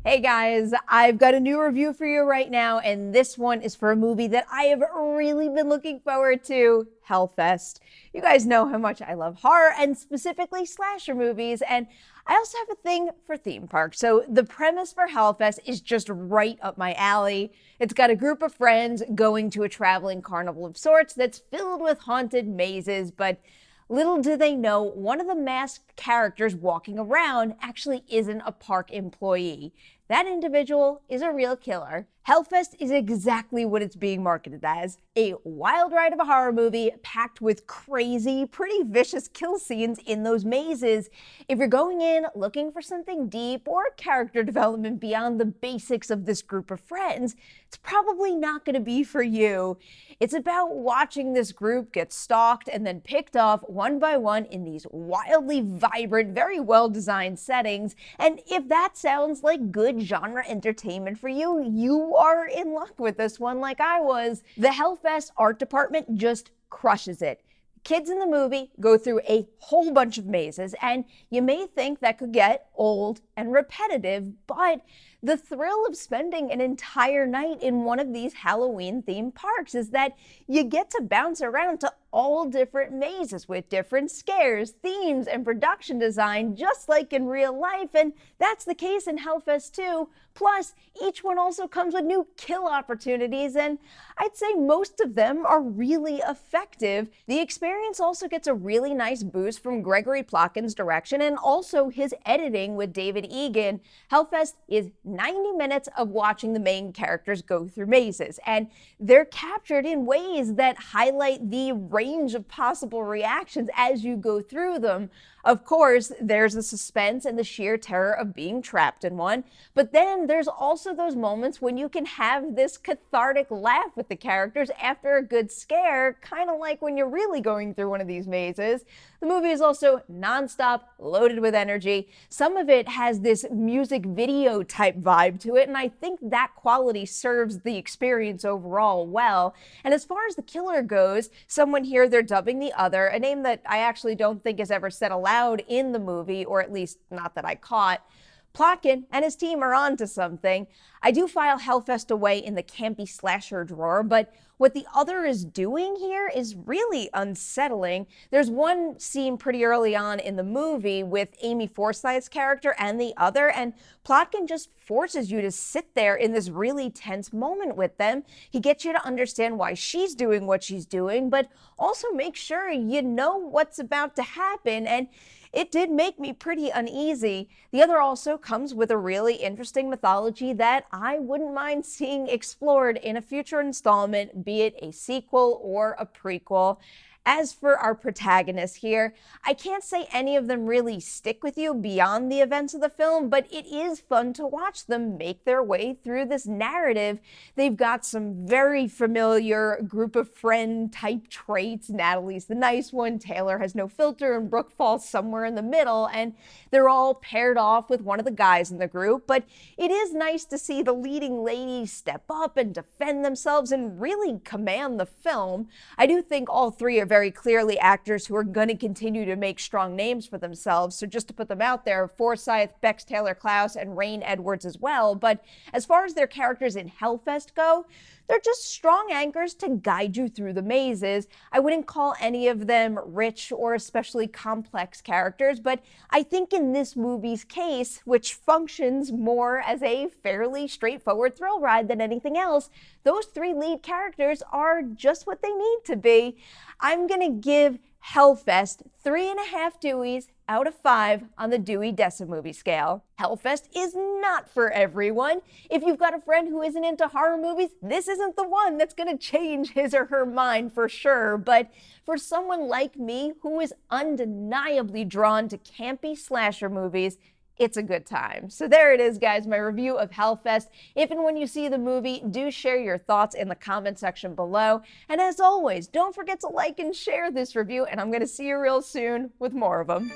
Hey guys, I've got a new review for you right now, and this one is for a movie that I have really been looking forward to, Hellfest. You guys know how much I love horror and specifically slasher movies, and I also have a thing for theme parks. So the premise for Hellfest is just right up my alley. It's got a group of friends going to a traveling carnival of sorts that's filled with haunted mazes, but little do they know, one of the masked characters walking around actually isn't a park employee. That individual is a real killer. Hellfest is exactly what it's being marketed as, a wild ride of a horror movie packed with crazy, pretty vicious kill scenes in those mazes. If you're going in looking for something deep or character development beyond the basics of this group of friends, it's probably not going to be for you. It's about watching this group get stalked and then picked off one by one in these wildly vibrant, very well-designed settings. And if that sounds like good genre entertainment for you, you are in luck with this one like I was. The Hellfest art department just crushes it. Kids in the movie go through a whole bunch of mazes, and you may think that could get old and repetitive, but the thrill of spending an entire night in one of these Halloween-themed parks is that you get to bounce around to all different mazes with different scares, themes, and production design, just like in real life, and that's the case in Hellfest too. Plus, each one also comes with new kill opportunities, and I'd say most of them are really effective. The experience also gets a really nice boost from Gregory Plotkin's direction and also his editing with David Egan. Hellfest is 90 minutes of watching the main characters go through mazes, and they're captured in ways that highlight the range of possible reactions as you go through them. Of course, there's the suspense and the sheer terror of being trapped in one, but then there's also those moments when you can have this cathartic laugh with the characters after a good scare, kind of like when you're really going through one of these mazes. The movie is also nonstop, loaded with energy. Some of it has this music video type vibe to it, and I think that quality serves the experience overall well. And as far as the killer goes, someone here they're dubbing the other, a name that I actually don't think is ever said aloud in the movie, or at least not that I caught. Plotkin and his team are on to something. I do file Hellfest away in the campy slasher drawer, but what the other is doing here is really unsettling. There's one scene pretty early on in the movie with Amy Forsythe's character and the other, and Plotkin just forces you to sit there in this really tense moment with them. He gets you to understand why she's doing what she's doing, but also make sure you know what's about to happen, and it did make me pretty uneasy. The other also comes with a really interesting mythology that I wouldn't mind seeing explored in a future installment, be it a sequel or a prequel. As for our protagonists here, I can't say any of them really stick with you beyond the events of the film, but it is fun to watch them make their way through this narrative. They've got some very familiar group of friend type traits. Natalie's the nice one, Taylor has no filter, and Brooke falls somewhere in the middle, and they're all paired off with one of the guys in the group. But it is nice to see the leading ladies step up and defend themselves and really command the film. I do think all three are very clearly actors who are going to continue to make strong names for themselves. So just to put them out there, Forsythe, Bex Taylor-Klaus, and Rain Edwards as well. But as far as their characters in Hellfest go, they're just strong anchors to guide you through the mazes. I wouldn't call any of them rich or especially complex characters, but I think in this movie's case, which functions more as a fairly straightforward thrill ride than anything else, those three lead characters are just what they need to be. I'm gonna give Hellfest 3.5 Deweys out of 5 on the Dewey Decimovie scale. Hellfest is not for everyone. If you've got a friend who isn't into horror movies, this isn't the one that's gonna change his or her mind for sure. But for someone like me who is undeniably drawn to campy slasher movies, it's a good time. So there it is, guys, my review of Hellfest. If and when you see the movie, do share your thoughts in the comment section below. And as always, don't forget to like and share this review, and I'm gonna see you real soon with more of them.